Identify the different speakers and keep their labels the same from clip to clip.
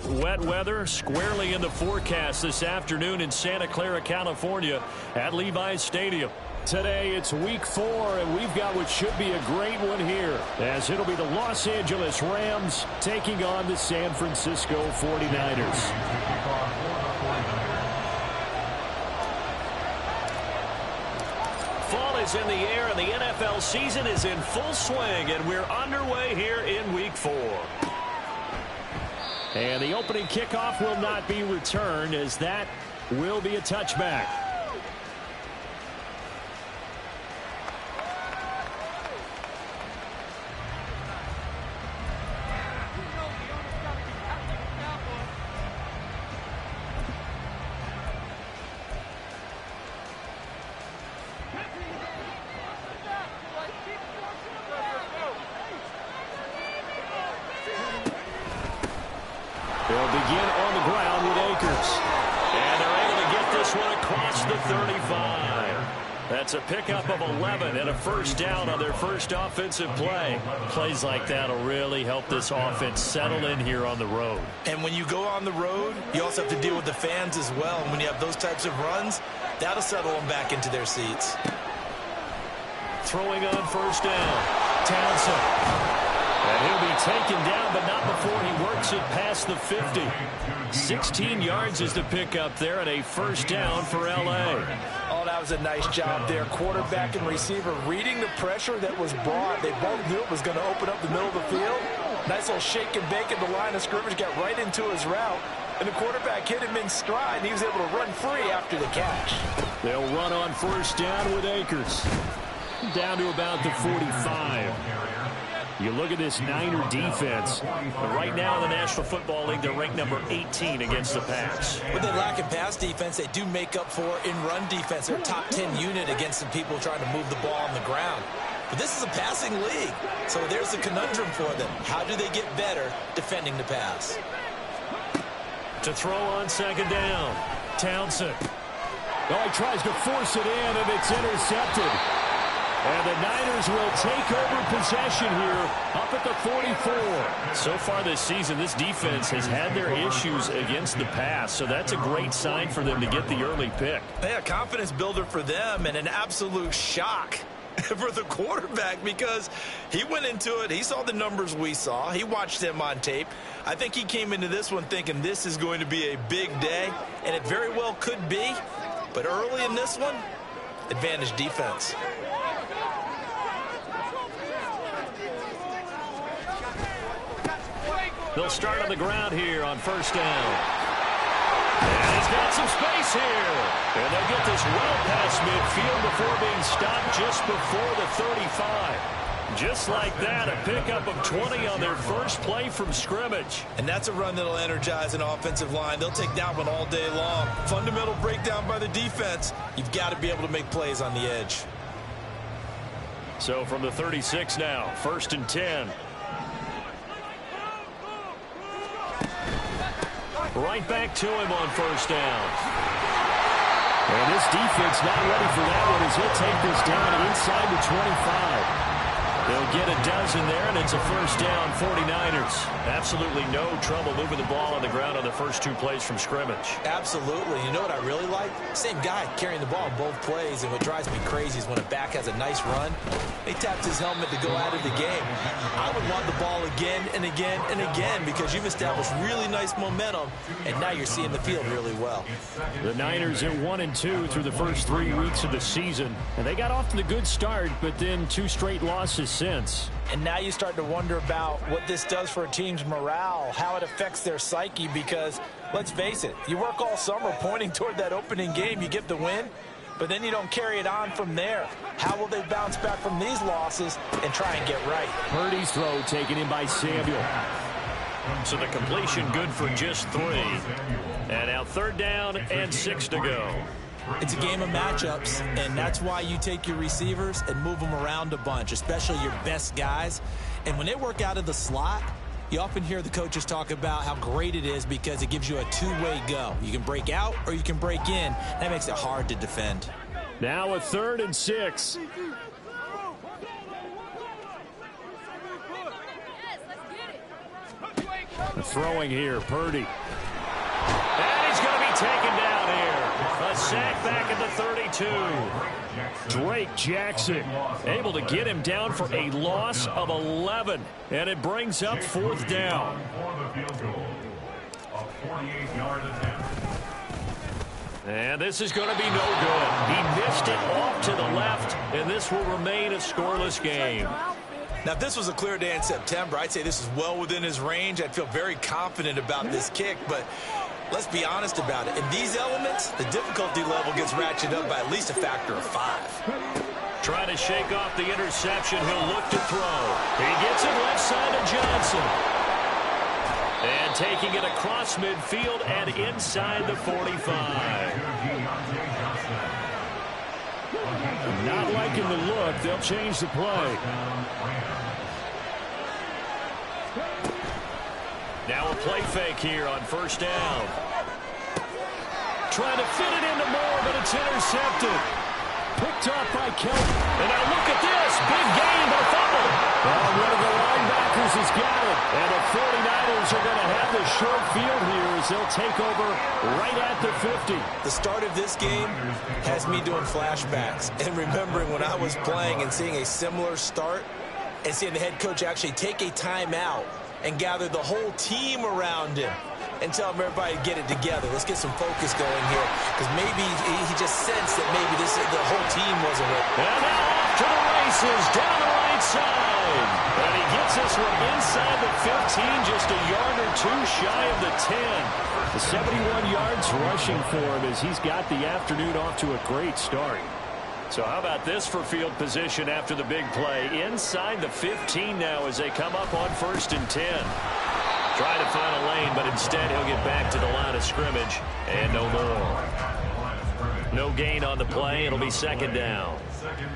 Speaker 1: Wet weather squarely in the forecast this afternoon in Santa Clara, California at Levi's Stadium. Today it's week 4, and we've got what should be a great one here, as it'll be the Los Angeles Rams taking on the San Francisco 49ers. Fall is in the air, and the NFL season is in full swing, and we're underway here in week 4. And the opening kickoff will not be returned, as that will be a touchback. They'll begin on the ground with Akers. And they're able to get this one across the 35. That's a pickup of 11 and a first down on their first offensive play. Plays like that will really help this offense settle in here on the road.
Speaker 2: And when you go on the road, you also have to deal with the fans as well. And when you have those types of runs, that'll settle them back into their seats.
Speaker 1: Throwing on first down, Townsend. And he'll be taken down, but not before he works it past the 50. 16 yards is the pickup there, and a first down for L.A.
Speaker 2: Oh, that was a nice job there. Quarterback and receiver reading the pressure that was brought. They both knew it was going to open up the middle of the field. Nice little shake and bake at the line of scrimmage, got right into his route. And the quarterback hit him in stride, and he was able to run free after the catch.
Speaker 1: They'll run on first down with Akers. Down to about the 45. You look at this Niner defense. Right now in the National Football League, they're ranked number 18 against the pass.
Speaker 2: When they lack in pass defense, they do make up for in run defense. They're a top 10 unit against some people trying to move the ball on the ground. But this is a passing league, so there's a conundrum for them. How do they get better defending the pass?
Speaker 1: To throw on second down, Townsend. Oh, he tries to force it in, and it's intercepted. And the Niners will take over possession here up at the 44. So far this season, this defense has had their issues against the pass, so that's a great sign for them to get the early pick.
Speaker 2: Yeah, confidence builder for them, and an absolute shock for the quarterback, because he went into it, he saw the numbers we saw, he watched them on tape. I think he came into this one thinking this is going to be a big day, and it very well could be. But early in this one, advantage defense.
Speaker 1: They'll start on the ground here on first down. And he's got some space here. And they'll get this well past midfield before being stopped just before the 35. Just like that, a pickup of 20 on their first play from scrimmage.
Speaker 2: And that's a run that'll energize an offensive line. They'll take that one all day long. Fundamental breakdown by the defense. You've got to be able to make plays on the edge.
Speaker 1: So from the 36 now, first and 10. Right back to him on first down. And this defense not ready for that one as he'll take this down inside the 25. They'll get a dozen there, and it's a first down, 49ers. Absolutely no trouble moving the ball on the ground on the first two plays from scrimmage.
Speaker 2: Absolutely. You know what I really like? Same guy carrying the ball both plays, and what drives me crazy is when a back has a nice run, he taps his helmet to go out of the game. I would want the ball again and again and again because you've established really nice momentum, and now you're seeing the field really well.
Speaker 1: The Niners are 1-2 through the first 3 weeks of the season, and they got off to the good start, but then 2 straight losses since.
Speaker 2: And now you start to wonder about what this does for a team's morale, how it affects their psyche, because let's face it, you work all summer pointing toward that opening game, you get the win, but then you don't carry it on from there. How will they bounce back from these losses and try and get right?
Speaker 1: Purdy's throw taken in by Samuel. So the completion good for just 3. And now third down and 6 to go.
Speaker 2: It's a game of matchups, and that's why you take your receivers and move them around a bunch, especially your best guys. And when they work out of the slot, you often hear the coaches talk about how great it is because it gives you a two-way go. You can break out or you can break in. That makes it hard to defend.
Speaker 1: Now a 3rd and 6. Throwing here, Purdy. And he's going to be taken down here. A sack back at the 32. Drake Jackson able to get him down for a loss of 11. And it brings up 4th down. And this is going to be no good. He missed it off to the left, and this will remain a scoreless game.
Speaker 2: Now, if this was a clear day in September, I'd say this is well within his range. I'd feel very confident about this kick, but let's be honest about it. In these elements, the difficulty level gets ratcheted up by at least a factor of 5.
Speaker 1: Trying to shake off the interception. He'll look to throw. He gets it left side to Johnson. And taking it across midfield and inside the 45. Not liking the look. They'll change the play. Now a play fake here on 1st down. Trying to fit it into Moore, but it's intercepted. Picked up by Kelly. And now look at this. Big gain, but a fumble. Well, one of the linebackers has got it. And the 49ers are going to have the short field here as they'll take over right at the 50.
Speaker 2: The start of this game has me doing flashbacks and remembering when I was playing and seeing a similar start and seeing the head coach actually take a timeout and gather the whole team around him and tell him everybody to get it together. Let's get some focus going here, because maybe he just sensed that maybe the whole team wasn't with.
Speaker 1: And now off to the races down the right side. And he gets this one inside the 15, just a yard or 2 shy of the 10. The 71 yards rushing for him as he's got the afternoon off to a great start. So how about this for field position after the big play? Inside the 15 now as they come up on 1st and 10. Trying to find a lane, but instead he'll get back to the line of scrimmage. And no more. No gain on the play. It'll be 2nd down.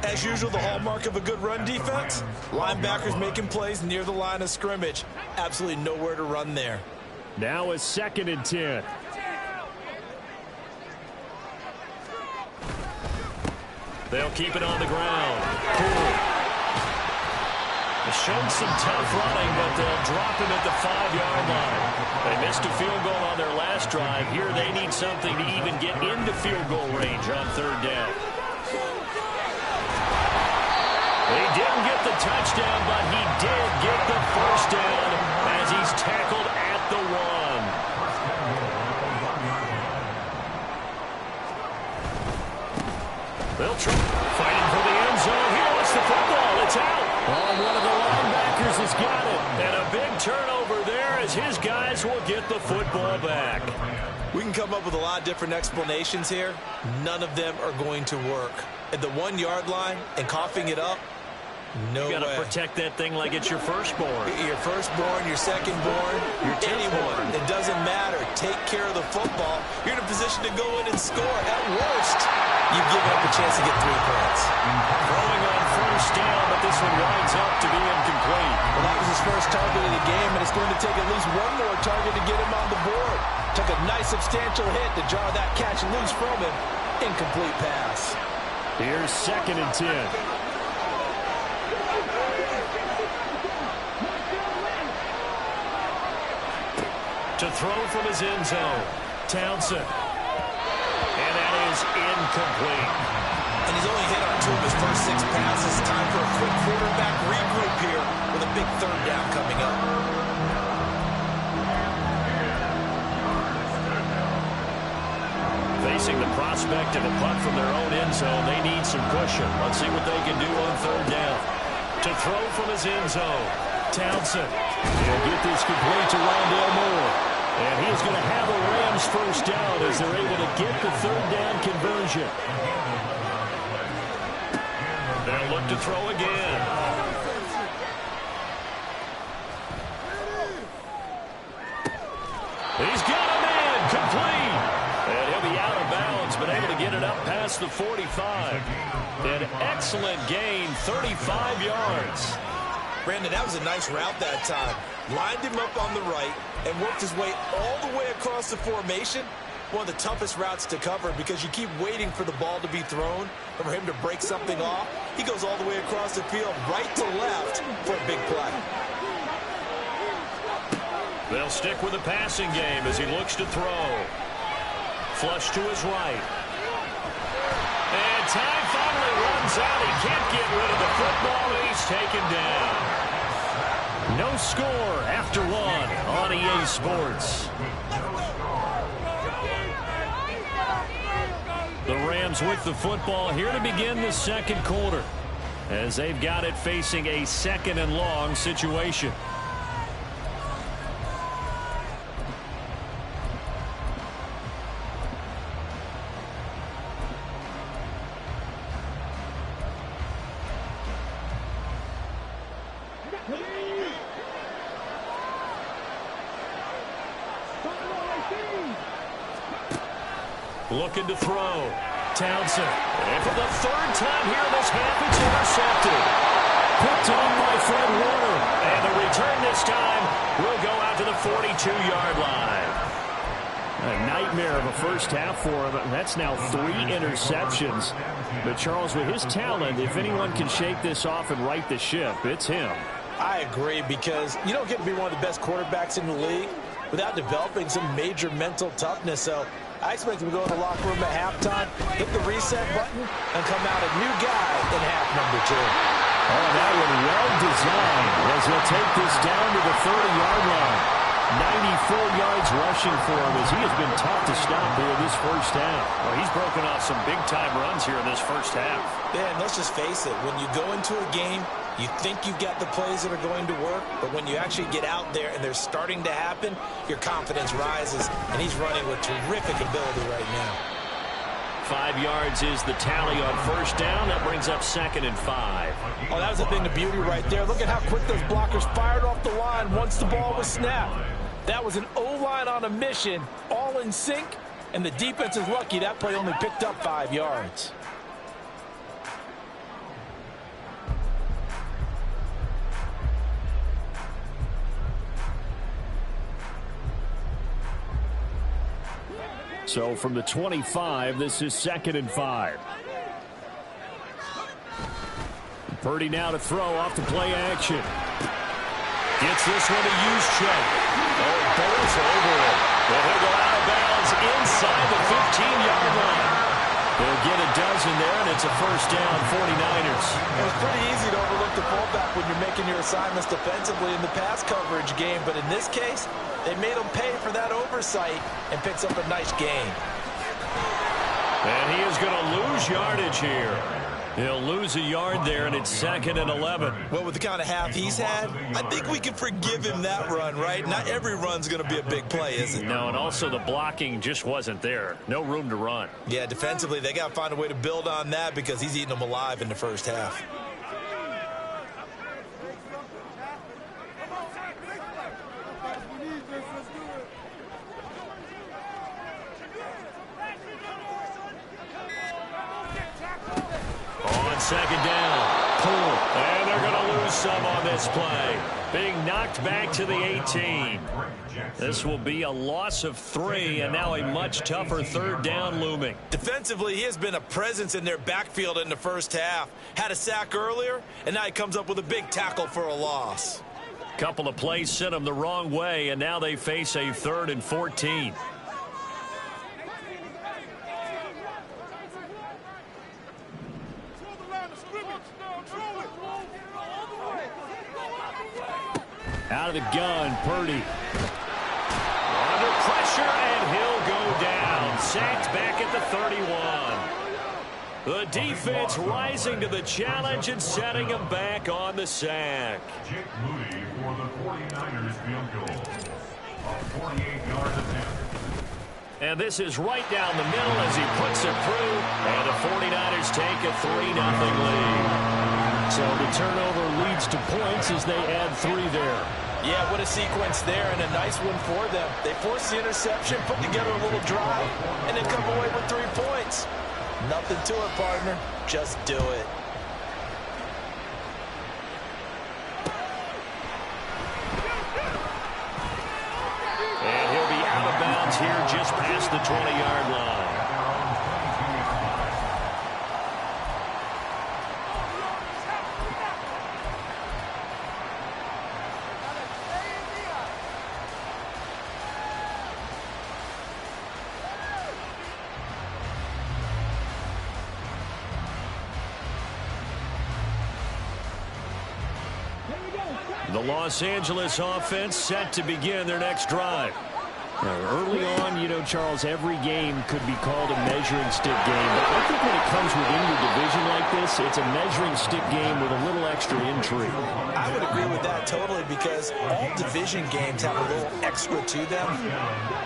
Speaker 2: As usual, the hallmark of a good run defense, linebackers making plays near the line of scrimmage. Absolutely nowhere to run there.
Speaker 1: Now is 2nd and 10. They'll keep it on the ground. Cool. Shown some tough running, but they'll drop him at the 5-yard line. They missed a field goal on their last drive. Here they need something to even get into field goal range on 3rd down. He didn't get the touchdown, but he did get the 1st down as he's tackled at the 1. They'll try fighting for the end zone. He wants the football. It's out. Oh, one of the linebackers has got it. And a big turnover there as his guys will get the football back.
Speaker 2: We can come up with a lot of different explanations here. None of them are going to work. At the 1-yard line and coughing it up, no way.
Speaker 1: You got to protect that thing like it's your firstborn.
Speaker 2: Your firstborn, your secondborn, anyone. It doesn't matter. Take care of the football. You're in a position to go in and score. At worst, you've given up a chance to get 3 points.
Speaker 1: Throwing on 1st down, but this one winds up to be incomplete.
Speaker 2: Well, that was his first target of the game, and it's going to take at least one more target to get him on the board. Took a nice substantial hit to jar that catch loose from him. Incomplete pass.
Speaker 1: Here's 2nd and 10. To throw from his end zone, Townsend. And that is incomplete.
Speaker 2: And he's only hit on 2 of his first 6 passes. Time for a quick quarterback regroup here with a big 3rd down coming up.
Speaker 1: Facing the prospect of a punt from their own end zone, they need some cushion. Let's see what they can do on 3rd down. To throw from his end zone, Townsend. He'll get this complete to Rondale Moore. And he is going to have a Rams 1st down as they're able to get the 3rd down conversion. They'll look to throw again. He's got a man complete. And he'll be out of bounds, but able to get it up past the 45. An excellent gain, 35 yards.
Speaker 2: Brandon, that was a nice route that time. Lined him up on the right and worked his way all the way across the formation. One of the toughest routes to cover because you keep waiting for the ball to be thrown or for him to break something off. He goes all the way across the field, right to left, for a big play.
Speaker 1: They'll stick with the passing game as he looks to throw. Flush to his right. And time finally runs out. He can't get rid of the football, and he's taken down. No score after one on EA Sports. The Rams with the football here to begin the second quarter, as they've got it facing a 2nd and long situation. Looking to throw. Townsend. And for the 3rd time here in this half, it's intercepted. Picked off by Fred Warner. And the return this time will go out to the 42-yard line. A nightmare of a first half for him. That's now 3 interceptions. But Charles, with his talent, if anyone can shake this off and right the ship, it's him.
Speaker 2: I agree, because you don't get to be one of the best quarterbacks in the league without developing some major mental toughness. So I expect him to go in the locker room at halftime, hit the reset button, and come out a new guy in half number 2.
Speaker 1: Oh, that one well designed as he'll take this down to the 30-yard line. 94 yards rushing for him as he has been tough to stop here this first half. Well, he's broken off some big-time runs here in this first half.
Speaker 2: Yeah, and let's just face it. When you go into a game, you think you've got the plays that are going to work, but when you actually get out there and they're starting to happen, your confidence rises, and he's running with terrific ability right now.
Speaker 1: 5 yards is the tally on first down. That brings up 2nd and 5.
Speaker 2: Oh, that was a thing of beauty right there. Look at how quick those blockers fired off the line once the ball was snapped. That was an O-line on a mission, all in sync, and the defense is lucky that play only picked up 5 yards.
Speaker 1: So from the 25, this is 2nd and 5. Purdy now to throw off the play action. Gets this one to Juszczyk. Oh, bowls over it. But he'll go out of bounds inside the 15-yard line. They'll get a dozen there, and it's a first down, 49ers.
Speaker 2: It's pretty easy to overlook the fullback when you're making your assignments defensively in the pass coverage game, but in this case, they made him pay for that oversight and picks up a nice gain.
Speaker 1: And he is going to lose yardage here. He'll lose a yard there, and it's 2nd and 11.
Speaker 2: Well, with the kind of half he's had, I think we can forgive him that run, right? Not every run's going to be a big play, is it?
Speaker 1: No, and also the blocking just wasn't there. No room to run.
Speaker 2: Yeah, defensively, they got to find a way to build on that because he's eating them alive in the first half.
Speaker 1: Second down. Pull. And they're going to lose some on this play. Being knocked back to the 18. This will be a loss of 3, and now a much tougher 3rd down looming.
Speaker 2: Defensively, he has been a presence in their backfield in the first half. Had a sack earlier, and now he comes up with a big tackle for a loss.
Speaker 1: Couple of plays sent them the wrong way, and now they face a 3rd and 14. Out of the gun, Purdy. Under pressure, and he'll go down. Sacked back at the 31. The defense rising to the challenge and setting him back on the sack.
Speaker 3: Jake Moody for the 49ers field goal. A 48-yard attempt.
Speaker 1: And this is right down the middle as he puts it through. And the 49ers take a 3-0 lead. So the turnover leads to points as they add 3 there.
Speaker 2: Yeah, what a sequence there, and a nice one for them. They force the interception, put together a little drive, and then come away with 3 points. Nothing to it, partner. Just do it.
Speaker 1: And he'll be out of bounds here just past the 20-yard line. The Los Angeles offense set to begin their next drive. Now, early on, you know, Charles, every game could be called a measuring stick game. But I think when it comes within your division like this, it's a measuring stick game with a little extra intrigue.
Speaker 2: I would agree with that totally because all division games have a little extra to them.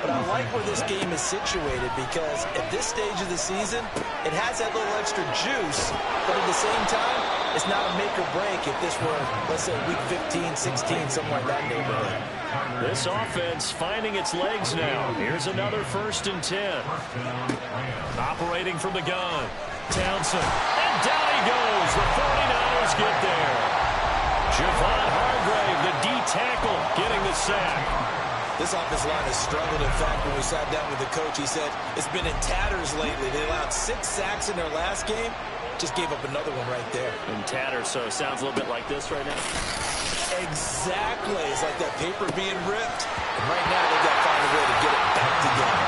Speaker 2: But I like where this game is situated because at this stage of the season, it has that little extra juice. But at the same time, it's not a make or break if this were, let's say, week 15, 16, somewhere in that neighborhood.
Speaker 1: This offense finding its legs now. Here's another 1st and 10. Operating from the gun. Townsend. And down he goes. The 49ers get there. Javon Hargrave, the D tackle, getting the sack.
Speaker 2: This offensive line has struggled. In fact, when we sat down with the coach, he said it's been in tatters lately. They allowed 6 sacks in their last game. Just gave up another one right there.
Speaker 1: In tatters, so it sounds a little bit like this right now.
Speaker 2: Exactly. It's like that paper being ripped. And right now, they've got to find a way to get it back together.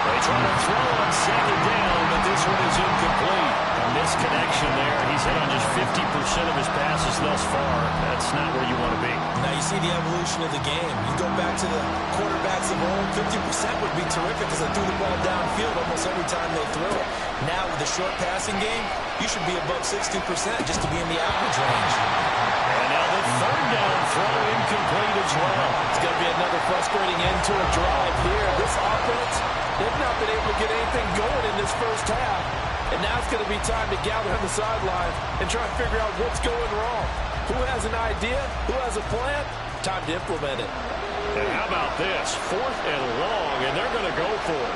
Speaker 1: They try to throw on 2nd down, but this one is incomplete. A misconnection there. He's hit on just 50% of his passes thus far. That's not where you want to be.
Speaker 2: Now you see the evolution of the game. You go back to the quarterbacks of old, 50% would be terrific because they threw the ball downfield almost every time they threw it. Now with the short passing game, you should be above 60% just to be in the average range.
Speaker 1: And now the 3rd down throw incomplete as well.
Speaker 2: It's going to be another frustrating end to a drive here. This offense, they've not been able to get anything going in this first half. And now it's going to be time to gather on the sidelines and try and figure out what's going wrong. Who has an idea? Who has a plan? Time to implement it.
Speaker 1: And how about this? 4th and long, and they're going to go for it.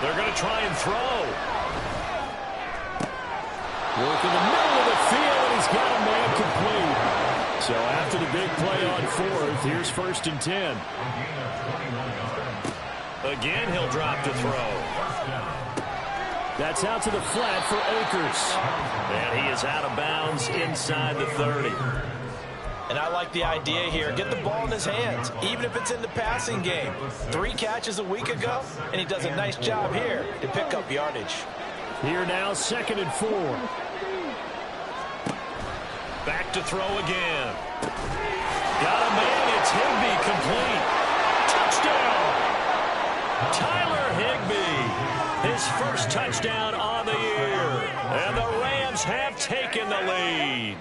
Speaker 1: They're going to try and throw. Work in the middle of the field, and he's got a man complete. So after the big play on 4th, here's 1st and 10. Again, he'll drop to throw. That's out to the flat for Akers. And he is out of bounds inside the 30.
Speaker 2: And I like the idea here. Get the ball in his hands, even if it's in the passing game. 3 catches a week ago, and he does a nice job here to pick up yardage.
Speaker 1: Here now, 2nd and 4. Back to throw again. Got a man, it's Higbee, complete. Touchdown! Tyler Higbee, his first touchdown on the year. And the Rams have taken the lead.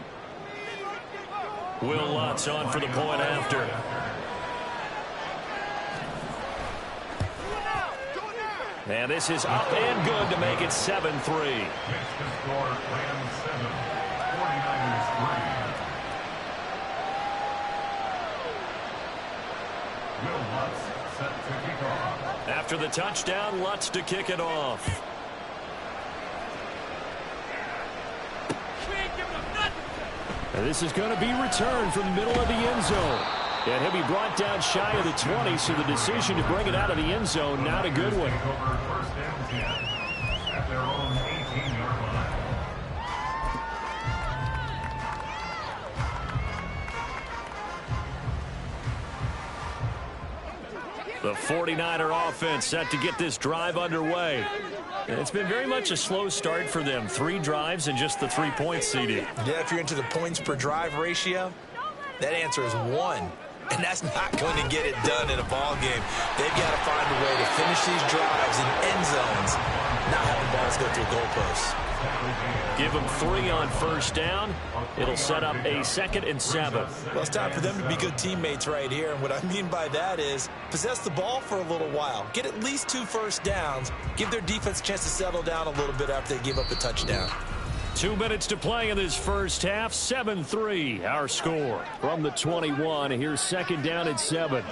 Speaker 1: Will Lutz on for the point after. And this is up and good to make it 7-3. After the touchdown, Lutz to kick it off. And this is going to be returned from the middle of the end zone. And he'll be brought down shy of the 20, so the decision to bring it out of the end zone, not a good one.
Speaker 3: At their own 18-yard line.
Speaker 1: The 49er offense set to get this drive underway. And it's been very much a slow start for them. 3 drives and just the 3 points, CD.
Speaker 2: Yeah, if you're into the points per drive ratio, that answer is 1. And that's not going to get it done in a ball game. They've got to find a way to finish these drives in end zones, not have the balls go through goalposts.
Speaker 1: Give them 3 on 1st down. It'll set up a 2nd and 7.
Speaker 2: Well, it's time for them to be good teammates right here. And what I mean by that is possess the ball for a little while. Get at least 2 first downs. Give their defense a chance to settle down a little bit after they give up a touchdown.
Speaker 1: 2 minutes to play in this first half. 7-3, our score. From the 21, here's 2nd down and 7.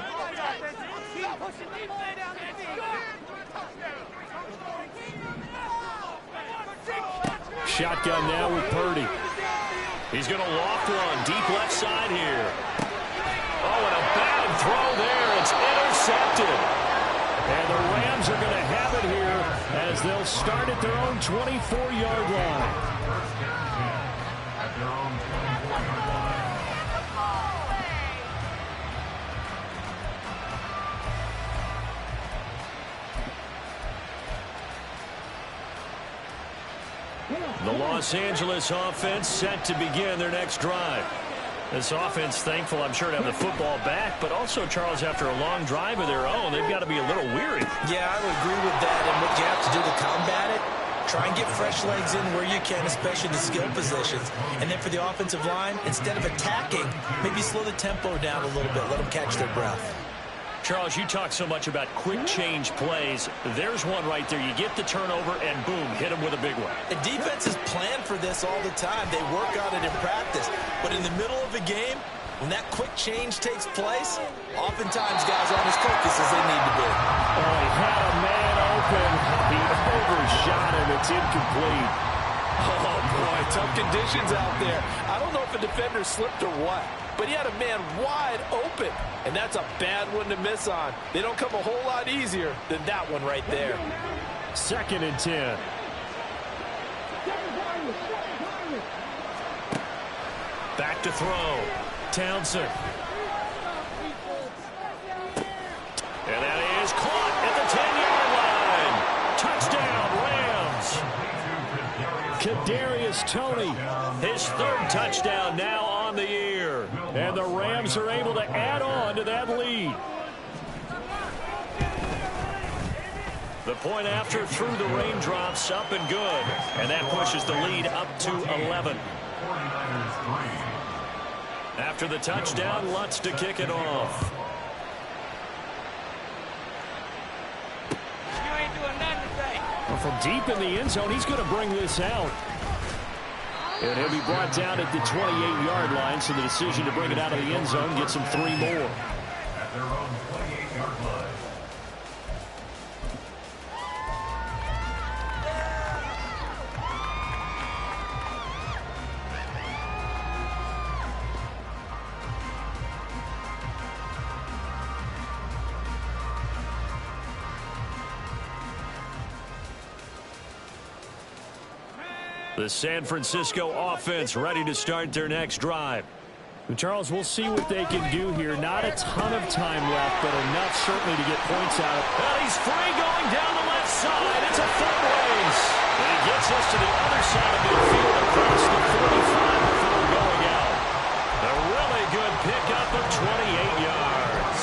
Speaker 1: Shotgun now with Purdy. He's going to loft one deep left side here. Oh, and a bad throw there. It's intercepted. And the Rams are going to have it here as they'll start at their own 24-yard line.
Speaker 3: At their own 24-yard line.
Speaker 1: The Los Angeles offense set to begin their next drive. This offense thankful, I'm sure, to have the football back, but also, Charles, after a long drive of their own, they've got to be a little weary.
Speaker 2: Yeah, I would agree with that, and what you have to do to combat it, try and get fresh legs in where you can, especially the skill positions. And then for the offensive line, instead of attacking, maybe slow the tempo down a little bit, let them catch their breath.
Speaker 1: Charles, you talk so much about quick change plays. There's one right there. You get the turnover, and boom, hit them with a big one.
Speaker 2: And defenses plan for this all the time. They work on it in practice. But in the middle of a game, when that quick change takes place, oftentimes guys aren't as focused as they need to be.
Speaker 1: Oh, he had a man open. He overshot him. It's incomplete.
Speaker 4: Oh, boy, tough conditions out there. I don't know if a defender slipped or what, but he had a man wide open, and that's a bad one to miss on. They don't come a whole lot easier than that one right there.
Speaker 1: 2nd and 10. Back to throw. Townsend. And that is caught at the 10-yard line. Touchdown, Rams. Kadarius Toney, his 3rd touchdown now on the year. And the Rams are able to add on to that lead. The point after through the raindrops, up and good. And that pushes the lead up to 11. After the touchdown, Lutz to kick it off.
Speaker 5: You ain't doing nothing today.
Speaker 1: Well, from deep in the end zone, he's going to bring this out. And he'll be brought down at the 28-yard line, so the decision to bring it out of the end zone gets him 3 more.
Speaker 3: At their own 28-yard line.
Speaker 1: The San Francisco offense ready to start their next drive. Charles, we'll see what they can do here. Not a ton of time left, but enough certainly to get points out. Well, he's free going down the left side. It's a foot race. And he gets us to the other side of midfield across the 45 before going out. A really good pickup of 28 yards.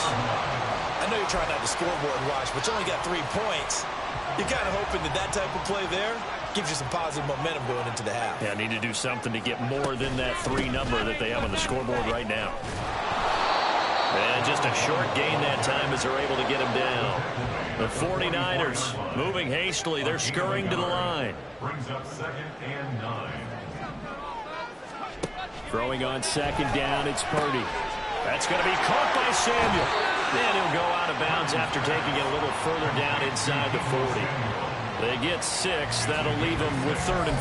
Speaker 2: I know you're trying not to scoreboard watch, but you only got 3 points. You're kind of hoping that that type of play there gives you some positive momentum going into the half.
Speaker 1: Yeah, need to do something to get more than that 3 number that they have on the scoreboard right now. And just a short gain that time as they're able to get him down. The 49ers moving hastily. They're scurrying to the line.
Speaker 3: Brings up 2nd and 9.
Speaker 1: Throwing on 2nd down, it's Purdy. That's going to be caught by Samuel. Then he'll go out of bounds after taking it a little further down inside the 40. They get 6. That'll leave them with 3rd and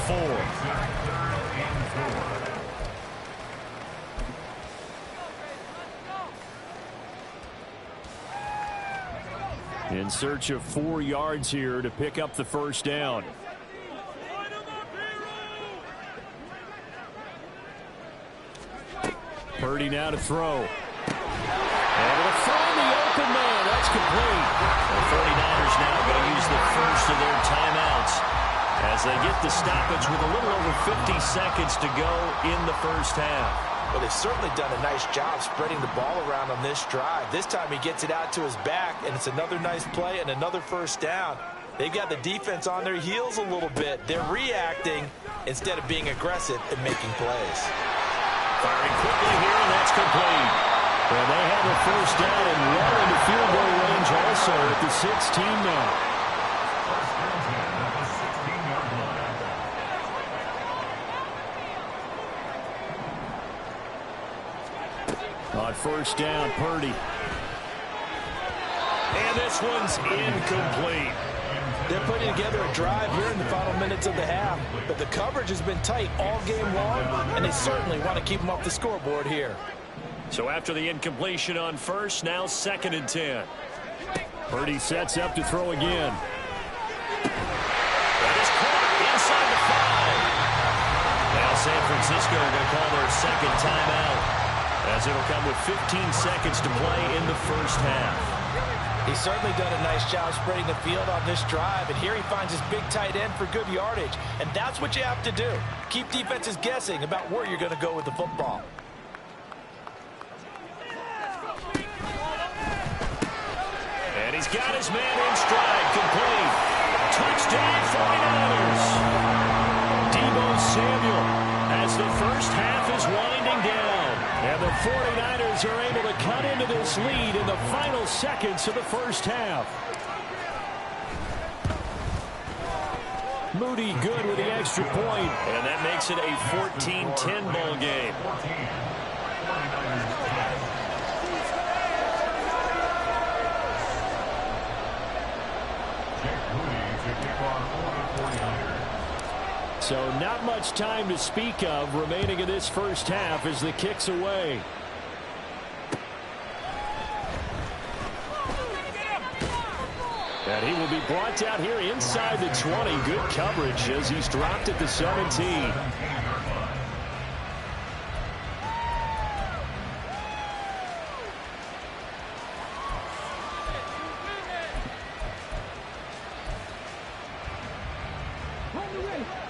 Speaker 1: 4. In search of 4 yards here to pick up the 1st down. Purdy now to throw. And with a throw in the open man, that's complete. The 49ers now going to use the first of their timeouts as they get the stoppage with a little over 50 seconds to go in the first half.
Speaker 2: Well, they've certainly done a nice job spreading the ball around on this drive. This time he gets it out to his back, and it's another nice play and another 1st down. They've got the defense on their heels a little bit. They're reacting instead of being aggressive and making plays.
Speaker 1: Firing quickly here, and that's complete. Well, they have a 1st down and well into field goal range also at the 16 now. On 1st down, Purdy. And this one's incomplete.
Speaker 4: They're putting together a drive here in the final minutes of the half, but the coverage has been tight all game long, and they certainly want to keep them off the scoreboard here.
Speaker 1: So after the incompletion on 1st, now 2nd and 10. Purdy sets up to throw again. That is caught inside the 5. Now San Francisco are going to call their 2nd timeout, as it'll come with 15 seconds to play in the first half.
Speaker 4: He's certainly done a nice job spreading the field on this drive, and here he finds his big tight end for good yardage. And that's what you have to do. Keep defenses guessing about where you're going to go with the football.
Speaker 1: And he's got his man in stride, complete. Touchdown 49ers. Deebo Samuel as the first half is winding down. And the 49ers are able to cut into this lead in the final seconds of the first half. Moody good with the extra point. And that makes it a 14-10 ball game. So not much time to speak of remaining in this first half as the kick's away. And he will be brought down here inside the 20. Good coverage as he's dropped at the 17.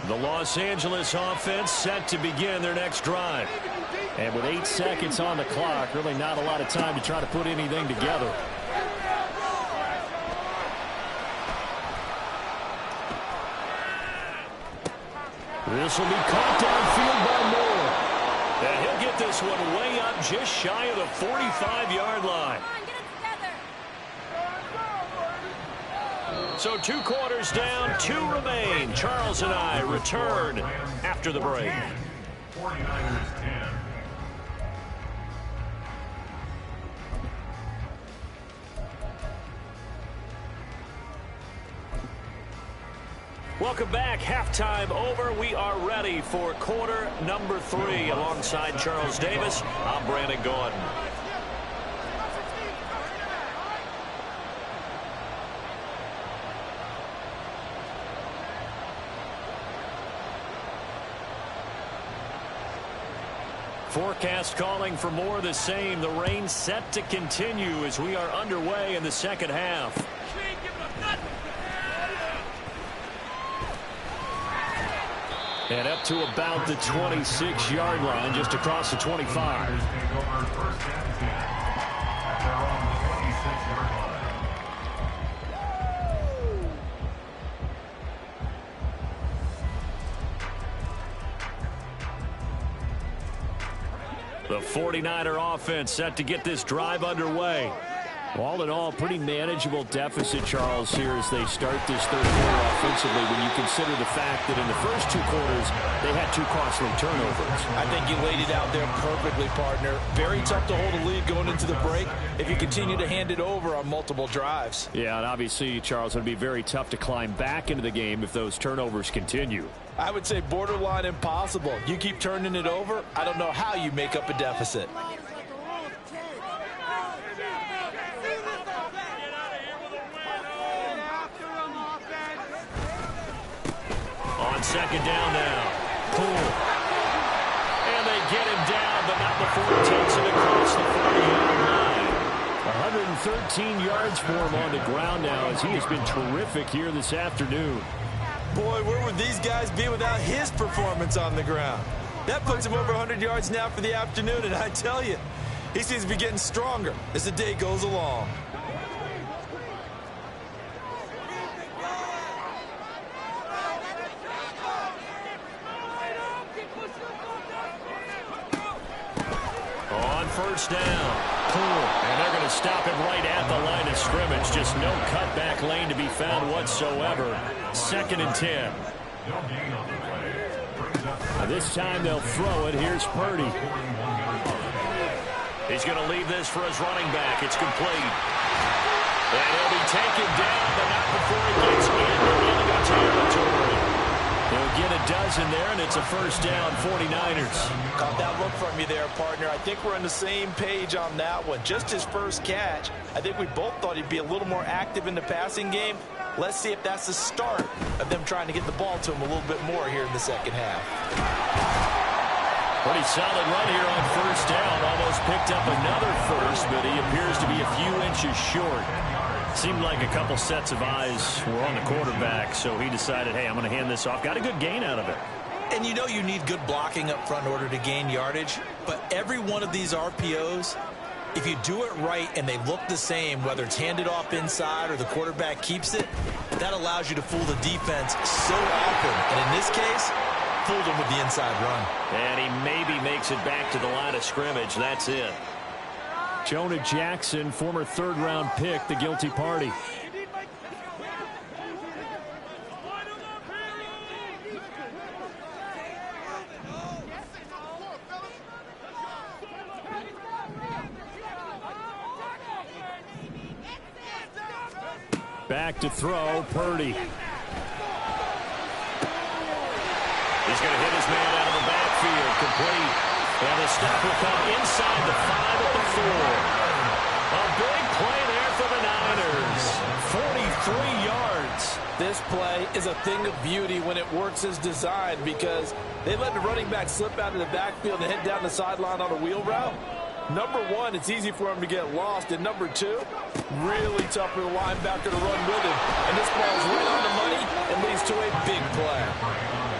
Speaker 1: The Los Angeles offense set to begin their next drive. And with 8 seconds on the clock, really not a lot of time to try to put anything together. This will be caught downfield by Moore. And he'll get this one way up just shy of the 45-yard line. So 2 quarters down, 2 remain. Charles and I return after the break.
Speaker 3: 49ers 10.
Speaker 1: Welcome back. Halftime over. We are ready for quarter number 3. Alongside Charles Davis, I'm Brandon Gordon. Forecast calling for more of the same. The rain set to continue as we are underway in the second half. And up to about the 26-yard line, just across the 25. The 49er offense set to get this drive underway. All in all, pretty manageable deficit, Charles, here as they start this third quarter offensively when you consider the fact that in the first 2 quarters, they had 2 costly turnovers.
Speaker 4: I think you laid it out there perfectly, partner. Very tough to hold a lead going into the break if you continue to hand it over on multiple drives.
Speaker 1: Yeah, and obviously, Charles, it would be very tough to climb back into the game if those turnovers continue.
Speaker 4: I would say borderline impossible. You keep turning it over, I don't know how you make up a deficit.
Speaker 1: On second down now. Poole. And they get him down, but not before he takes it across the 40-yard line. 113 yards for him on the ground now as he has been terrific here this afternoon.
Speaker 4: Boy, where would these guys be without his performance on the ground? That puts him over 100 yards now for the afternoon, and I tell you, he seems to be getting stronger as the day goes along.
Speaker 1: On first down, Poole, and they're going to stop him right at the line of scrimmage. Just no cutback lane to be found whatsoever. 2nd and 10. Now this time they'll throw it. Here's Purdy. He's going to leave this for his running back. It's complete. And he'll be taken down, but not before he gets into enemy territory. He'll get a dozen there, and it's a first down, 49ers.
Speaker 4: Caught that look from you there, partner. I think we're on the same page on that one. Just his first catch. I think we both thought he'd be a little more active in the passing game. Let's see if that's the start of them trying to get the ball to him a little bit more here in the second half.
Speaker 1: Pretty solid run here on first down. Almost picked up another first, but he appears to be a few inches short. Seemed like a couple sets of eyes were on the quarterback, so he decided, hey, I'm going to hand this off. Got a good gain out of it.
Speaker 2: And you know you need good blocking up front in order to gain yardage, but every one of these RPOs, if you do it right and they look the same, whether it's handed off inside or the quarterback keeps it, that allows you to fool the defense so often. And in this case, fooled him with the inside run.
Speaker 1: And he maybe makes it back to the line of scrimmage. That's it. Jonah Jackson, former third-round pick, the guilty party. Back to throw, Purdy. He's going to hit his man out of the backfield, complete. And the stop will come inside the 5 at the 4. A big play there for the Niners. 43 yards.
Speaker 4: This play is a thing of beauty when it works as designed because they let the running back slip out of the backfield and head down the sideline on a wheel route. Number one, it's easy for him to get lost. And number two, really tough for the linebacker to run with him. And this ball is right on the money and leads to a big play.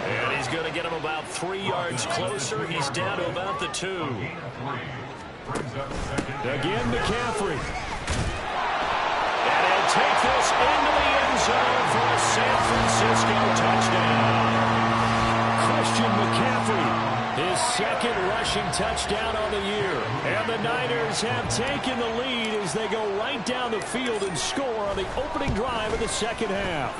Speaker 1: And he's going to get him about 3 yards closer. He's down to about the 2. Again, McCaffrey. And he'll take this into the end zone for a San Francisco touchdown. Christian McCaffrey, his second rushing touchdown on the year. And the Niners have taken the lead as they go right down the field and score on the opening drive of the second half.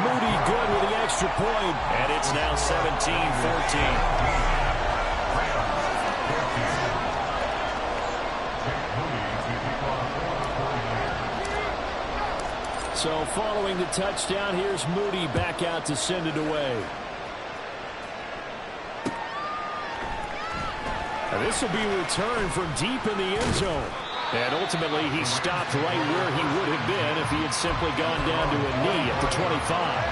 Speaker 1: Moody good with the extra point. And it's now 17-14. So following the touchdown, here's Moody back out to send it away. And this will be returned from deep in the end zone. And ultimately, he stopped right where he would have been if he had simply gone down to a knee at the 25.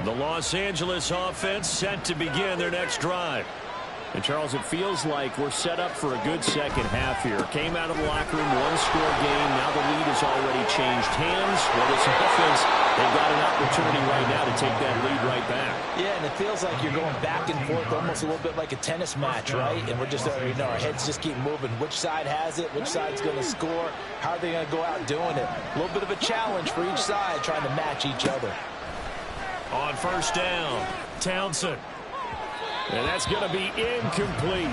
Speaker 1: The Los Angeles offense set to begin their next drive. And, Charles, it feels like we're set up for a good second half here. Came out of the locker room, one-score game. Now the lead has already changed hands. Well, this offense, they've got an opportunity right now to take that lead right back.
Speaker 5: Yeah, and it feels like you're going back and forth almost a little bit like a tennis match, right? And we're just, you know, our heads just keep moving. Which side has it? Which side's going to score? How are they going to go out doing it? A little bit of a challenge for each side trying to match each other.
Speaker 1: On first down, Townsend. And that's going to be incomplete.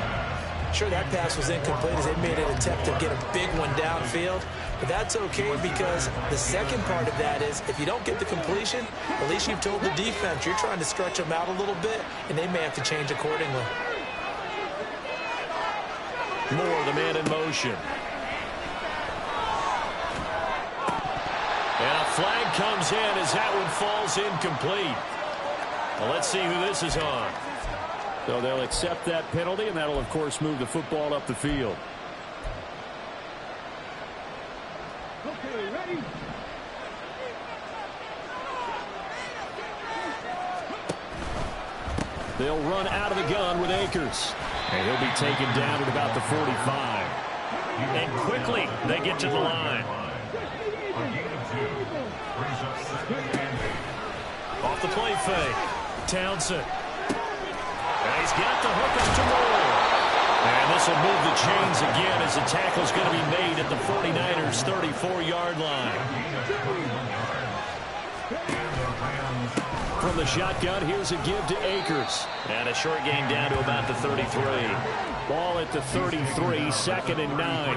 Speaker 5: Sure, that pass was incomplete as they made an attempt to get a big one downfield. But that's okay because the second part of that is if you don't get the completion, at least you've told the defense you're trying to stretch them out a little bit, and they may have to change accordingly.
Speaker 1: Moore, the man in motion. And a flag comes in as that one falls incomplete. Well, let's see who this is on. So they'll accept that penalty, and that'll, of course, move the football up the field.
Speaker 6: Okay, ready?
Speaker 1: They'll run out of the gun with Akers. And he'll be taken down at about the 45. And quickly, they get to the line. Off the play fake. Townsend. And he's got the hook up to Moore. And this will move the chains again as the tackle's going to be made at the 49ers' 34-yard line. From the shotgun, here's a give to Akers. And a short gain down to about the 33. Ball at the 33, second and 9.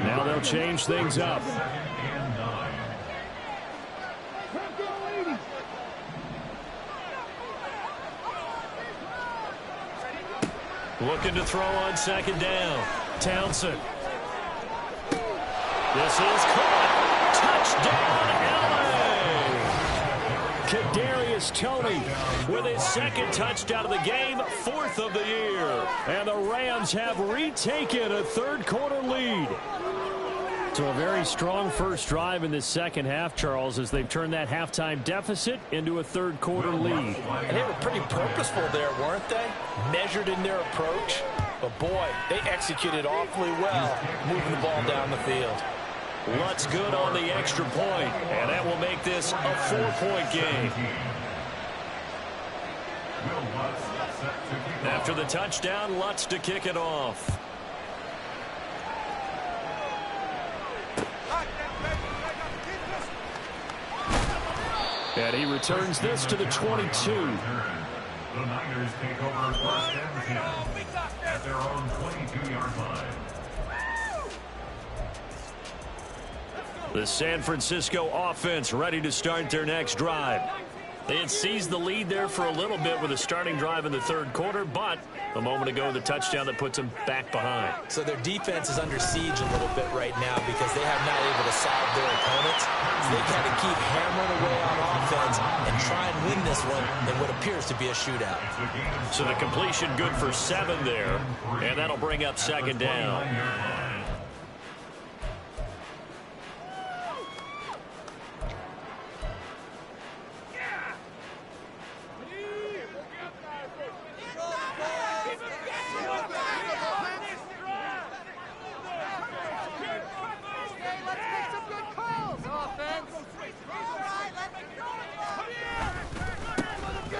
Speaker 1: Now they'll change things up. Looking to throw on second down. Townsend. This is caught. Touchdown, LA! Kadarius Toney with his second touchdown of the game, 4th of the year. And the Rams have retaken a third-quarter lead. So a very strong first drive in this second half, Charles, as they've turned that halftime deficit into a third-quarter lead.
Speaker 4: And they were pretty purposeful there, weren't they? Measured in their approach. But, boy, they executed awfully well moving the ball down the field.
Speaker 1: Lutz good on the extra point, and that will make this a 4-point game. After the touchdown, Lutz to kick it off. And he returns this to the 22.
Speaker 3: The Niners take over first and 10 at their own 22-yard line.
Speaker 1: The San Francisco offense ready to start their next drive. They had seized the lead there for a little bit with a starting drive in the third quarter, but a moment ago, the touchdown that puts them back behind.
Speaker 5: So their defense is under siege a little bit right now because they have not able to solve their opponents. So they kind of keep hammering away on offense and try and win this one in what appears to be a shootout.
Speaker 1: So the completion good for 7 there, and that'll bring up second down.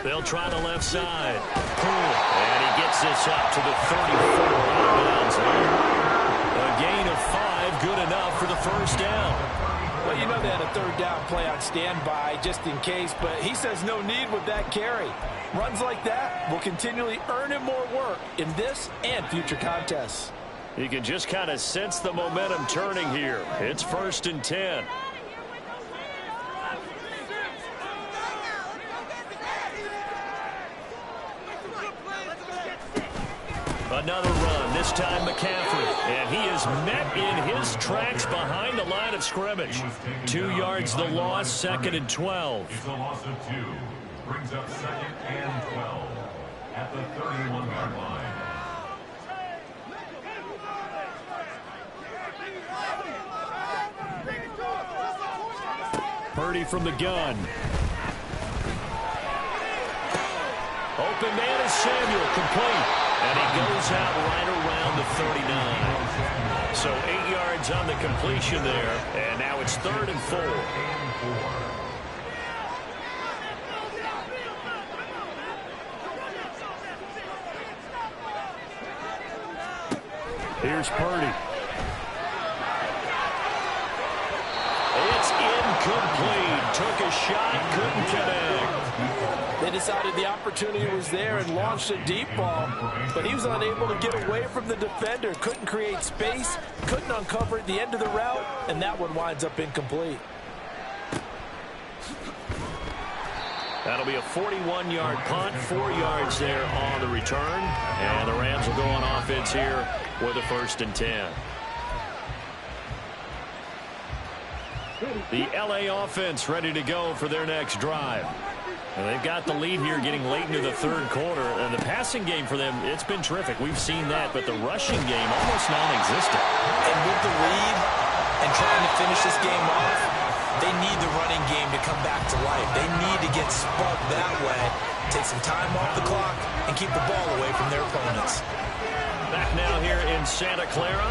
Speaker 1: They'll try the left side. And he gets this up to the 34 out of bounds line. A gain of 5, good enough for the first down.
Speaker 4: Well, you know they had a third down play on standby just in case, but he says no need with that carry. Runs like that will continually earn him more work in this and future contests.
Speaker 1: You can just kind of sense the momentum turning here. It's 1st and 10. Another run, this time McCaffrey. And he is met in his tracks behind the line of scrimmage. 2 yards the loss, 2nd and 12.
Speaker 3: It's a loss of 2. Brings up 2nd and 12 at the 31-yard line.
Speaker 1: Purdy from the gun. Open man is Samuel, complete. And he goes out right around the 39. So 8 yards on the completion there. And now it's 3rd and 4. Here's Purdy. It's incomplete. Took a shot, couldn't connect.
Speaker 4: They decided the opportunity was there and launched a deep ball, but he was unable to get away from the defender, couldn't create space, couldn't uncover at the end of the route, and that one winds up incomplete.
Speaker 1: That'll be a 41-yard punt, 4 yards there on the return, and the Rams will go on offense here with a 1st and 10. The LA offense ready to go for their next drive. And they've got the lead here getting late into the third quarter. And the passing game for them, it's been terrific. We've seen that, but the rushing game almost non-existent.
Speaker 5: And with the lead and trying to finish this game off, they need the running game to come back to life. They need to get sparked that way, take some time off the clock, and keep the ball away from their opponents.
Speaker 1: Back now here in Santa Clara.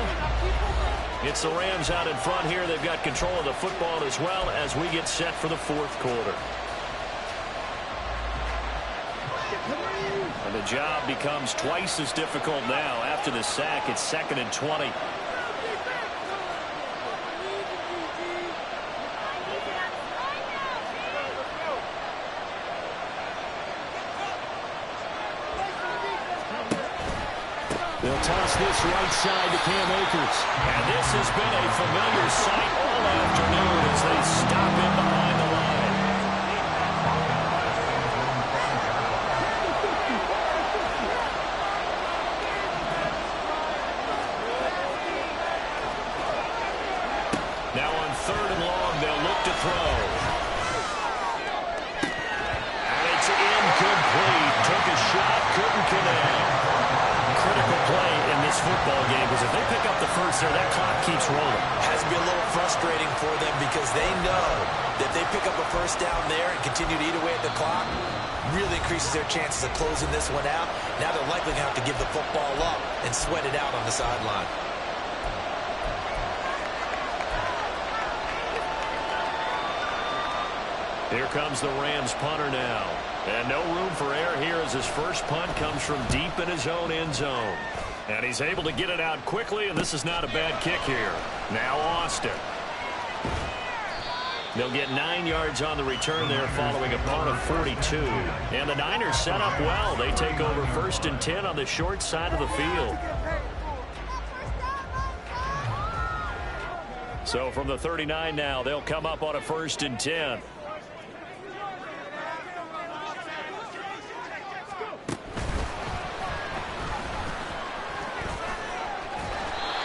Speaker 1: It's the Rams out in front here. They've got control of the football as well as we get set for the fourth quarter. And the job becomes twice as difficult now. After the sack, it's 2nd and 20. They'll toss this right side to Cam Akers. And this has been a familiar sight all afternoon as they stop him behind the line. Now on 3rd and long, they'll look to throw. And there. That clock keeps rolling.
Speaker 5: Has to be a little frustrating for them because they know that if they pick up a first down there and continue to eat away at the clock, really increases their chances of closing this one out. Now they're likely going to have to give the football up and sweat it out on the sideline.
Speaker 1: Here comes the Rams punter now. And no room for error here as his first punt comes from deep in his own end zone. And he's able to get it out quickly, and this is not a bad kick here. Now Austin. They'll get 9 yards on the return there following a punt of 42. And the Niners set up well. They take over 1st and 10 on the short side of the field. So from the 39 now, they'll come up on a 1st and 10.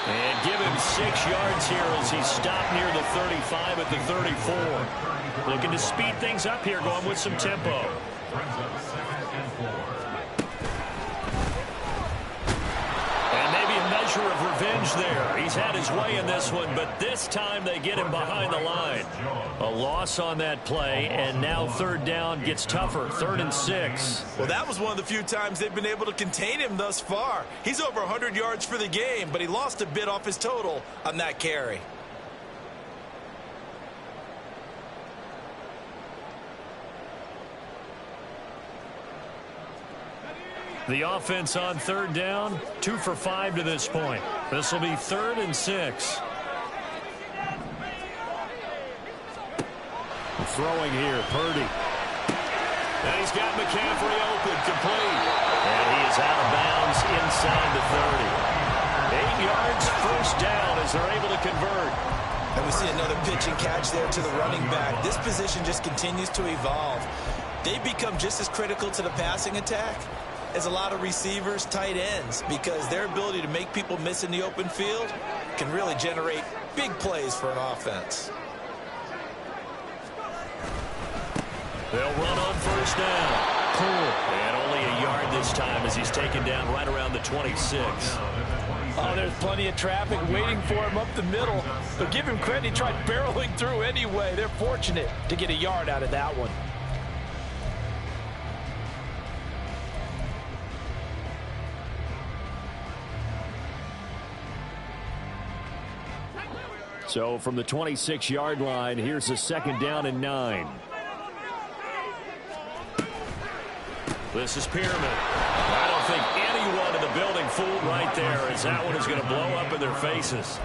Speaker 1: And give him 6 yards here as he stopped near the 35 at the 34. Looking to speed things up here, going with some tempo. And maybe a measure of revenge there. He's had his way in this one, but this time they get him behind the line. A loss on that play, and now 3rd down gets tougher. 3rd and 6.
Speaker 2: Well, that was one of the few times they've been able to contain him thus far. He's over 100 yards for the game, but he lost a bit off his total on that carry.
Speaker 1: The offense on 3rd down, 2 for 5 to this point. This will be 3rd and 6. Throwing here, Purdy. And he's got McCaffrey open, complete. And he is out of bounds inside the 30. 8 yards, 1st down as they're able to convert.
Speaker 5: And we see another pitch and catch there to the running back. This position just continues to evolve. They become just as critical to the passing attack as a lot of receivers, tight ends, because their ability to make people miss in the open field can really generate big plays for an offense.
Speaker 1: They'll run on 1st down. Cool. And only a yard this time as he's taken down right around the 26.
Speaker 4: Oh, there's plenty of traffic waiting for him up the middle. But give him credit, he tried barreling through anyway. They're fortunate to get a yard out of that one.
Speaker 1: So from the 26-yard line, here's a 2nd down and 9. This is Pierman. I don't think anyone in the building fooled right there as that one is going to blow up in their faces.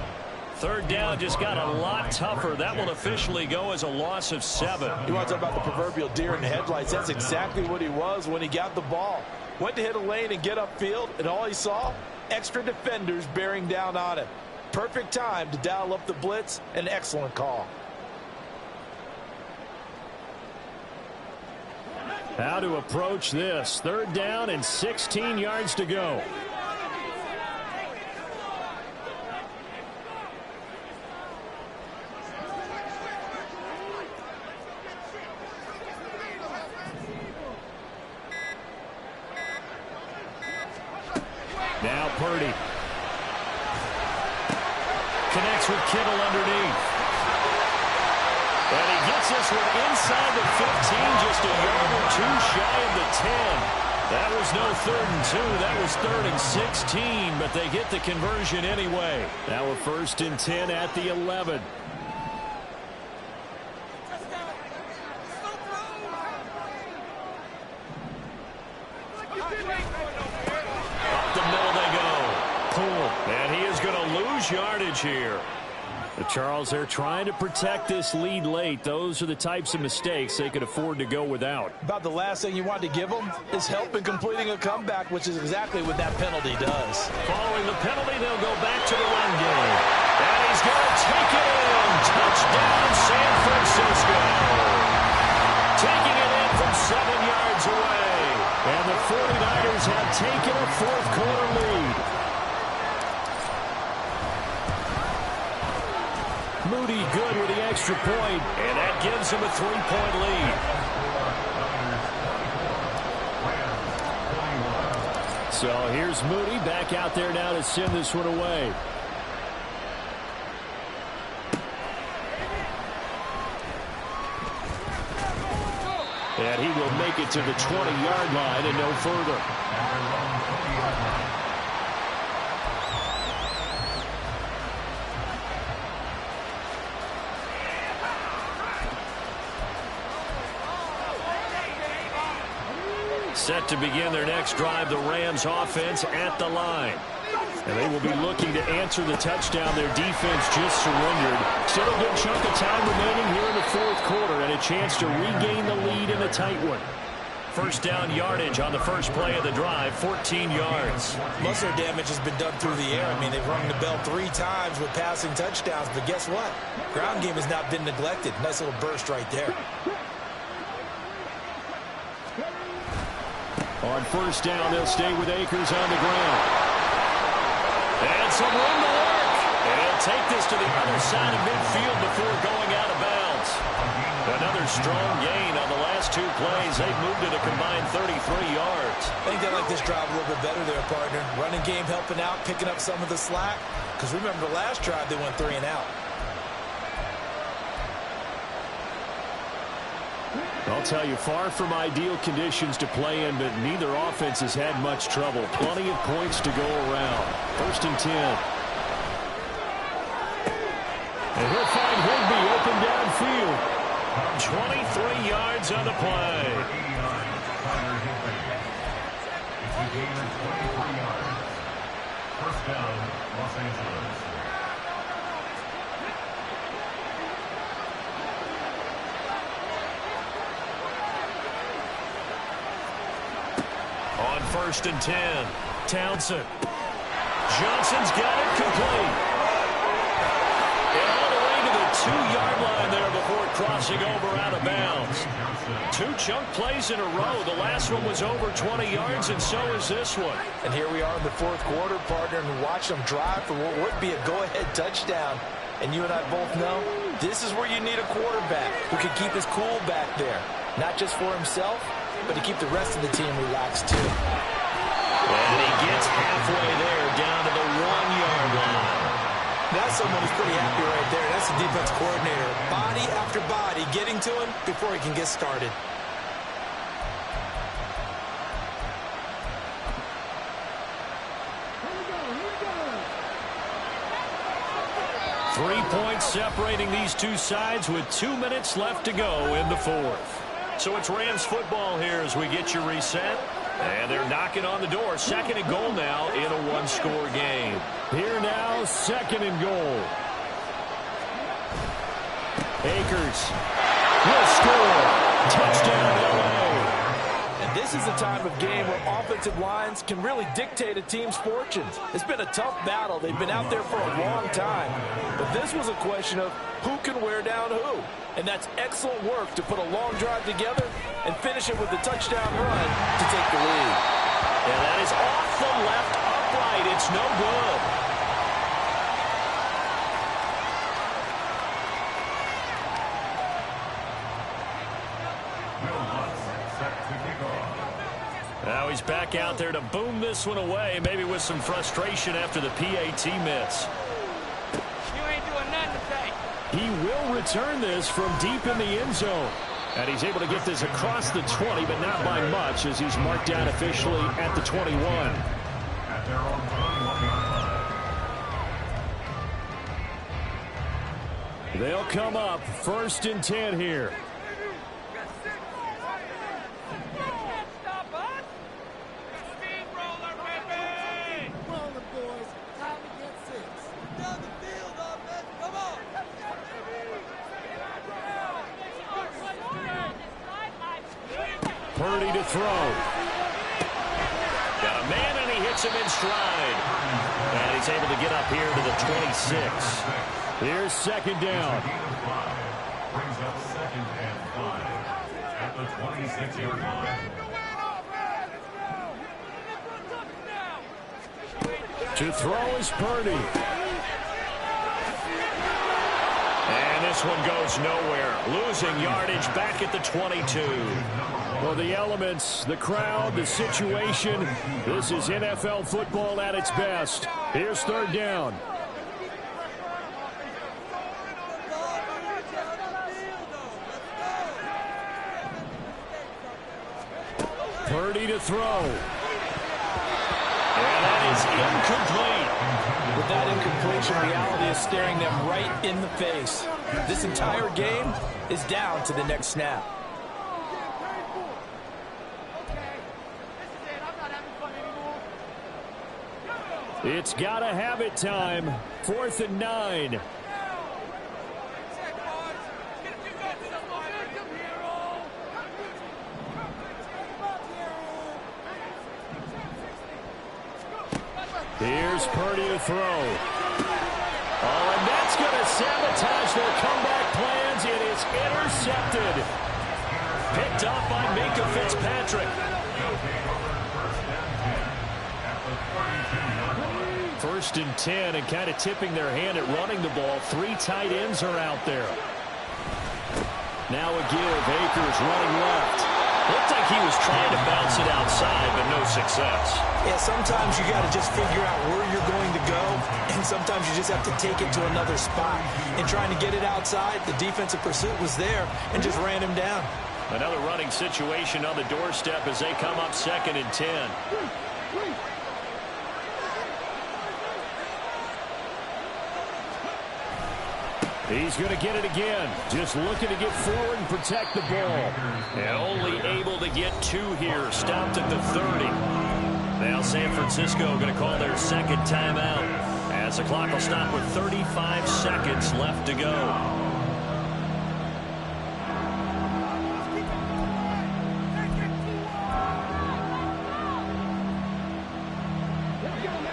Speaker 1: 3rd down just got a lot tougher. That will officially go as a loss of 7.
Speaker 4: You want to talk about the proverbial deer in the headlights. That's exactly what he was when he got the ball. Went to hit a lane and get upfield, and all he saw, extra defenders bearing down on him. Perfect time to dial up the blitz. An excellent call.
Speaker 1: How to approach this. 3rd down and 16 yards to go. Now Purdy. Connects with Kittle underneath. And he gets this one inside the 15, just a yard or 2 shy of the 10. That was no 3rd and 2. That was 3rd and 16, but they get the conversion anyway. Now a 1st and 10 at the 11. Up the middle they go. Cool. And he is going to lose yardage here. But Charles, they're trying to protect this lead late. Those are the types of mistakes they could afford to go without.
Speaker 4: About the last thing you want to give them is help in completing a comeback, which is exactly what that penalty does.
Speaker 1: Following the penalty, they'll go back to the run game. And he's going to take it in. Touchdown, San Francisco. Taking it in from 7 yards away. And the 49ers have taken a 4th quarter lead. Moody good with the extra point, and that gives him a 3-point lead. So here's Moody back out there now to send this one away. And he will make it to the 20-yard line and no further. Set to begin their next drive, the Rams offense at the line. And they will be looking to answer the touchdown their defense just surrendered. Still a good chunk of time remaining here in the fourth quarter and a chance to regain the lead in a tight one. First down yardage on the first play of the drive, 14 yards.
Speaker 5: Most of their damage has been done through the air. I mean, they've rung the bell 3 times with passing touchdowns, but guess what? Ground game has not been neglected. Nice little burst right there.
Speaker 1: On first down, they'll stay with Akers on the ground. And some room to work. And he'll take this to the other side of midfield before going out of bounds. Another strong gain on the last 2 plays. They've moved it a combined 33 yards.
Speaker 5: I think they like this drive a little bit better there, partner. Running game helping out, picking up some of the slack. Because remember the last drive, they went 3 and out.
Speaker 1: I'll tell you, far from ideal conditions to play in, but neither offense has had much trouble. Plenty of points to go around. First and 10. And he'll find Higbee open downfield. 23 yards on the play.
Speaker 3: First down, Los Angeles.
Speaker 1: On first and 10, Townsend. Johnson's got it complete. And all the way to the 2-yard line there before crossing over out of bounds. 2 chunk plays in a row. The last one was over 20 yards, and so is this one.
Speaker 5: And here we are in the fourth quarter, partner, and watch them drive for what would be a go-ahead touchdown. And you and I both know this is where you need a quarterback who can keep his cool back there. Not just for himself, but to keep the rest of the team relaxed, too.
Speaker 1: And he gets halfway there, down to the 1-yard line.
Speaker 5: That's someone who's pretty happy right there. That's the defense coordinator. Body after body getting to him before he can get started.
Speaker 3: Here we go.
Speaker 1: 3 points separating these two sides with 2 minutes left to go in the fourth. So it's Rams football here as we get you reset. And they're knocking on the door. Second and goal now in a 1-score game. Here now, second and goal. Akers will score. Touchdown, LA.
Speaker 4: And this is a time of game where offensive lines can really dictate a team's fortunes. It's been a tough battle. They've been out there for a long time. But this was a question of who can wear down who. And that's excellent work to put a long drive together and finish it with a touchdown run to take the lead.
Speaker 1: And that is off the left upright. It's no good. Now he's back out there to boom this one away, maybe with some frustration after the PAT miss.
Speaker 7: You ain't doing nothing today.
Speaker 1: He will return this from deep in the end zone. And he's able to get this across the 20, but not by much, as he's marked down officially at the 21.
Speaker 3: At their own 21-yard line.
Speaker 1: They'll come up first and 10 here. Purdy to throw. Got a man, and he hits him in stride. And he's able to get up here to the 26. Here's second down.
Speaker 3: Brings up second and 5 at the 26-yard line.
Speaker 1: To throw is Purdy. And this one goes nowhere. Losing yardage back at the 22. Well, the elements, the crowd, the situation, this is NFL football at its best. Here's third down. Purdy to throw. And that is incomplete.
Speaker 4: With that incompletion, reality is staring them right in the face. This entire game is down to the next snap.
Speaker 1: It's got to have it time. 4th and 9. Here's Purdy to throw. Oh, and that's going to sabotage their comeback plans. It is intercepted. Picked up by Minkah Fitzpatrick. 1st and 10, and kind of tipping their hand at running the ball. 3 tight ends are out there. Now a give. Akers running left. Looked like he was trying to bounce it outside, but no success.
Speaker 5: Yeah, sometimes you got to just figure out where you're going to go, and sometimes you just have to take it to another spot. In trying to get it outside, the defensive pursuit was there and just ran him down.
Speaker 1: Another running situation on the doorstep as they come up 2nd and 10. He's going to get it again. Just looking to get forward and protect the ball. And only able to get 2 here. Stopped at the 30. Now San Francisco going to call their 2nd timeout, as the clock will stop with 35 seconds left to go.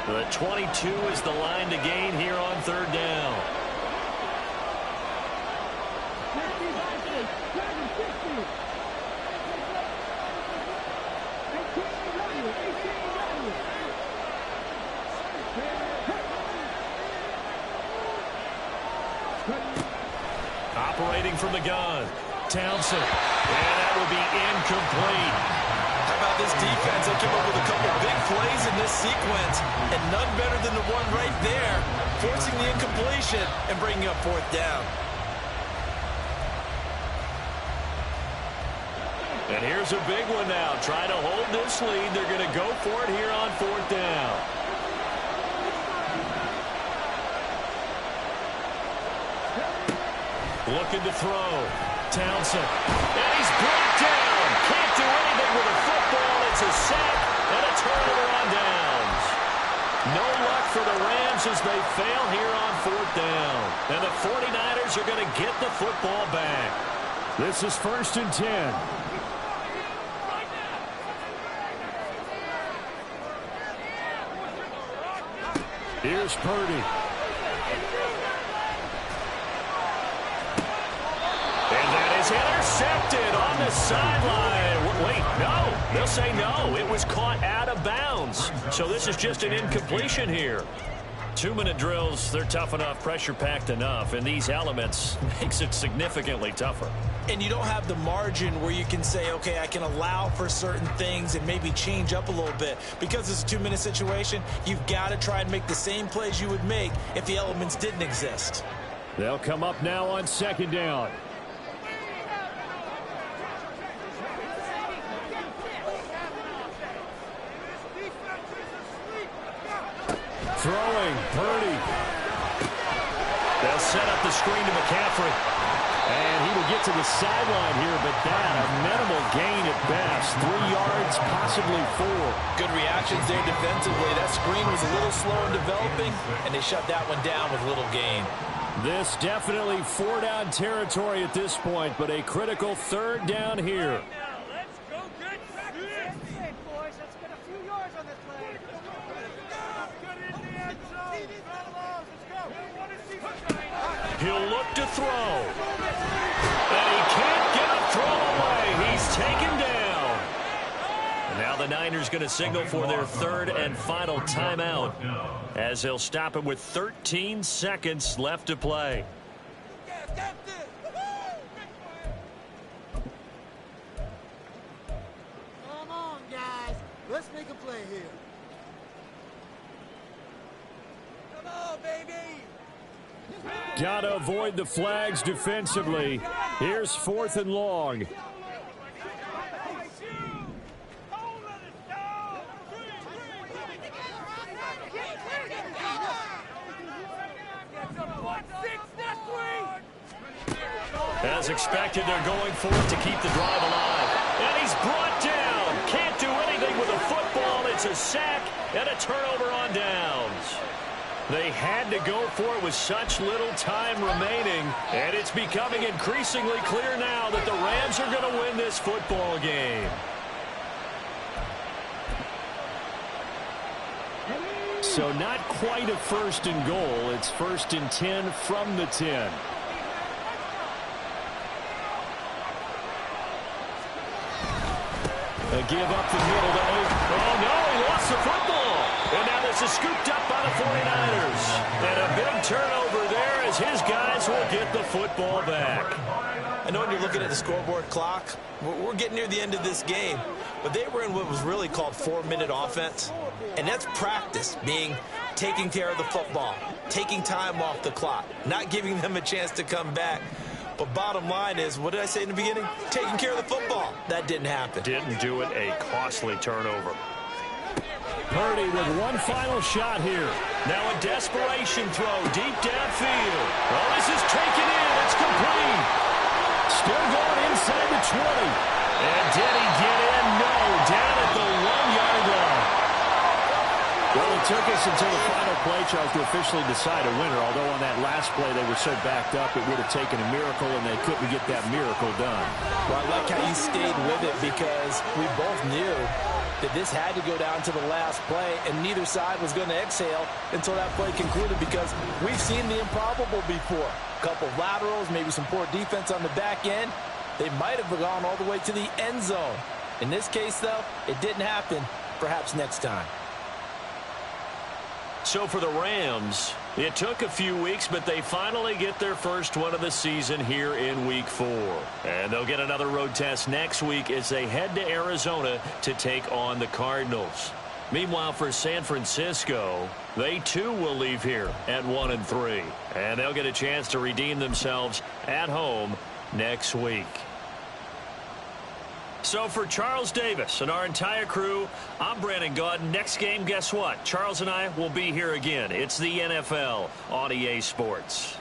Speaker 1: The 22 is the line to gain here on 3rd down. Operating from the gun, Townsend, and that will be incomplete.
Speaker 2: How about this defense? They came up with a couple big plays in this sequence, and none better than the one right there, forcing the incompletion and bringing up 4th down.
Speaker 1: And here's a big one now. Trying to hold this lead. They're going to go for it here on 4th down. Looking to throw. Townsend. And he's brought down. Can't do anything with a football. It's a sack and a turnover on downs. No luck for the Rams as they fail here on 4th down. And the 49ers are going to get the football back. This is 1st and 10. Here's Purdy. And that is intercepted on the sideline. Wait, no. They'll say no. It was caught out of bounds. So this is just an incompletion here. 2-minute drills, they're tough enough, pressure-packed enough, and these elements makes it significantly tougher.
Speaker 5: And you don't have the margin where you can say, okay, I can allow for certain things and maybe change up a little bit. Because it's a 2-minute situation, you've got to try and make the same plays you would make if the elements didn't exist.
Speaker 1: They'll come up now on 2nd down. Throwing, Purdy. They'll set up the screen to McCaffrey. And he will get to the sideline here, but that a minimal gain at best. 3 yards, possibly 4.
Speaker 4: Good reactions there defensively. That screen was a little slow in developing, and they shut that one down with little gain.
Speaker 1: This definitely 4-down territory at this point, but a critical 3rd down here. He'll look to throw. And he can't get a throw away. He's taken down. And now the Niners going to signal for their 3rd and final timeout, as they'll stop him with 13 seconds left to play.
Speaker 6: Come on, guys. Let's make a play here. Come on, baby.
Speaker 1: Gotta avoid the flags defensively. Here's 4th and long. As expected, they're going for it to keep the drive alive. And he's brought down. Can't do anything with a football. It's a sack and a turnover on downs. They had to go for it with such little time remaining. And it's becoming increasingly clear now that the Rams are going to win this football game. So not quite a first and goal. It's 1st and 10 from the 10. A give up the middle. Oh, no, he lost the football. And now this is scooped up by the 49ers. And a big turnover there as his guys will get the football back.
Speaker 2: I know when you're looking at the scoreboard clock, we're getting near the end of this game. But they were in what was really called 4-minute offense. And that's practice, being taking care of the football, taking time off the clock, not giving them a chance to come back. But bottom line is, what did I say in the beginning? Taking care of the football. That didn't happen.
Speaker 1: Didn't do it. A costly turnover. Purdy with one final shot here. Now a desperation throw deep downfield. Oh, this is taken in. It's complete. Still going inside the 20. And did he get in? No. Down at the 1-yard line. Well, it took us until the final play, Charles, to officially decide a winner. Although on that last play they were so backed up, it would have taken a miracle, and they couldn't get that miracle done.
Speaker 5: Well, I like how you stayed with it because we both knew that this had to go down to the last play, and neither side was going to exhale until that play concluded because we've seen the improbable before. A couple of laterals, maybe some poor defense on the back end. They might have gone all the way to the end zone. In this case, though, it didn't happen. Perhaps next time.
Speaker 1: So for the Rams, it took a few weeks, but they finally get their first one of the season here in Week 4. And they'll get another road test next week as they head to Arizona to take on the Cardinals. Meanwhile, for San Francisco, they too will leave here at 1-3. And they'll get a chance to redeem themselves at home next week. So for Charles Davis and our entire crew, I'm Brandon Gaudin. Next game, guess what? Charles and I will be here again. It's the NFL on EA Sports.